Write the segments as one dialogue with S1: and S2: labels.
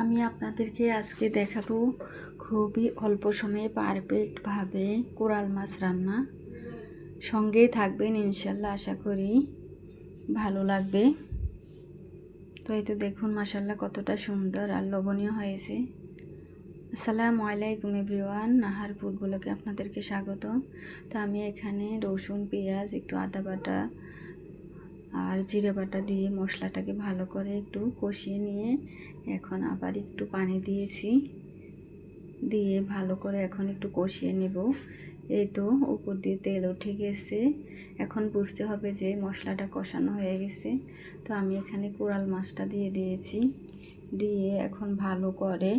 S1: আমি আপনাদেরকে আজকে দেখাবো খুবই অল্প সময়ে পারফেক্টভাবে কোরাল মাছ রান্না। সঙ্গেই থাকবেন, ইনশাল্লাহ আশা করি ভালো লাগবে। তো এই তো দেখুন মাশাল্লাহ কতটা সুন্দর আর লোভনীয় হয়েছে। আসসালামু আলাইকুম এভরিওয়ান, নাহার ফুডগুলোকে আপনাদেরকে স্বাগত। তো আমি এখানে রসুন, পেঁয়াজ, একটু আদা বাটা আর জিরে বাটা দিয়ে মশলাটাকে ভালো করে একটু কষিয়ে নিয়ে এখন আবার একটু পানি দিয়েছি, দিয়ে ভালো করে এখন একটু কষিয়ে নেব। এই তো উপর দিয়ে তেল উঠে গেছে, এখন বুঝতে হবে যে মশলাটা কষানো হয়ে গেছে। তো আমি এখানে কোরাল মাছটা দিয়ে দিয়েছি, দিয়ে এখন ভালো করে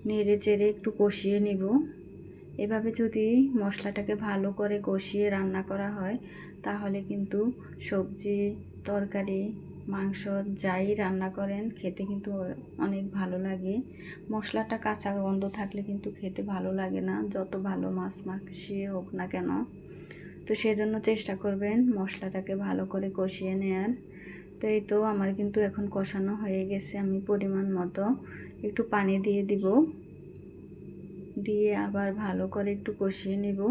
S1: নেড়ে চেড়ে একটু কষিয়ে নেব। এভাবে যদি মশলাটাকে ভালো করে কষিয়ে রান্না করা হয় তাহলে কিন্তু সবজি, তরকারি, মাংস যাই রান্না করেন খেতে কিন্তু অনেক ভালো লাগে। মশলাটা কাঁচা গন্ধ থাকলে কিন্তু খেতে ভালো লাগে না, যত ভালো মাছ মাংসই হোক না কেন। তো সেজন্য চেষ্টা করবেন মশলাটাকে ভালো করে কষিয়ে নেয়ার। তো এই তো আমার কিন্তু এখন কষানো হয়ে গেছে, আমি পরিমাণ মতো একটু পানি দিয়ে দিব, দিয়ে আবার ভালো করে একটু কষিয়ে নেব।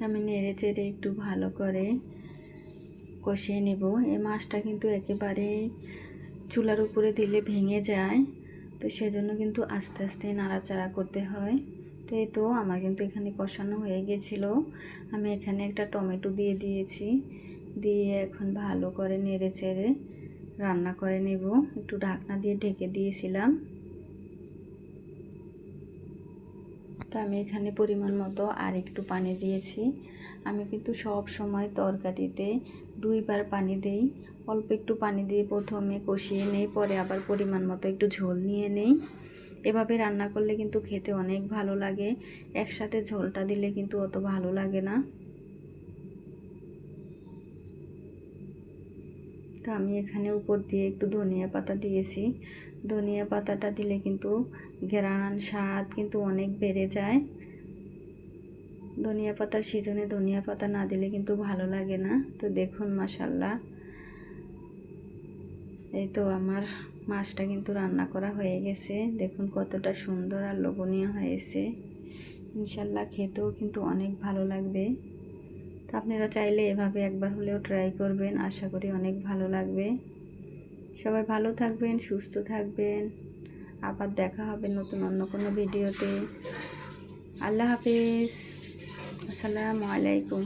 S1: আমি নেড়ে চেড়ে একটু ভালো করে কষিয়ে নেব। এই মাছটা কিন্তু একেবারে চুলার উপরে দিলে ভেঙে যায়, তো সেজন্য কিন্তু আস্তে আস্তে নাড়াচাড়া করতে হয়। তো এই তো আমার কিন্তু এখানে কষানো হয়ে গেছিলো। আমি এখানে একটা টমেটো দিয়ে দিয়েছি, দিয়ে এখন ভালো করে নেড়ে চেড়ে রান্না করে নেব। একটু ঢাকনা দিয়ে ঢেকে দিয়েছিলাম। তো আমি এখানে পরিমাণ মতো আর একটু পানি দিয়েছি। আমি কিন্তু সব সময় তরকারিতে দুইবার পানি দেই। অল্প একটু পানি দিয়ে প্রথমে কষিয়ে নেই, পরে আবার পরিমাণ মতো একটু ঝোল নিয়ে নেই। এভাবে রান্না করলে কিন্তু খেতে অনেক ভালো লাগে, একসাথে ঝোলটা দিলে কিন্তু অত ভালো লাগে না। তো আমি এখানে উপর দিয়ে একটু ধনিয়া পাতা দিয়েছি। ধনিয়া পাতাটা দিলে কিন্তু ঘ্রাণ স্বাদ কিন্তু অনেক বেড়ে যায়। ধনিয়া পাতার সিজনে ধনিয়া পাতা না দিলে কিন্তু ভালো লাগে না। তো দেখুন মাশাল্লাহ, এই তো আমার মাছটা কিন্তু রান্না করা হয়ে গেছে। দেখুন কতটা সুন্দর আর লোভনীয় হয়েছে। ইনশাল্লাহ খেতেও কিন্তু অনেক ভালো লাগবে। তো আপনারা চাইলে এভাবে একবার হলেও ট্রাই করবেন, আশা করি অনেক ভালো লাগবে। সবাই ভালো থাকবেন, সুস্থ থাকবেন। আবার দেখা হবে নতুন অন্য কোনো ভিডিওতে। আল্লাহ হাফিজ, আসসালামু আলাইকুম।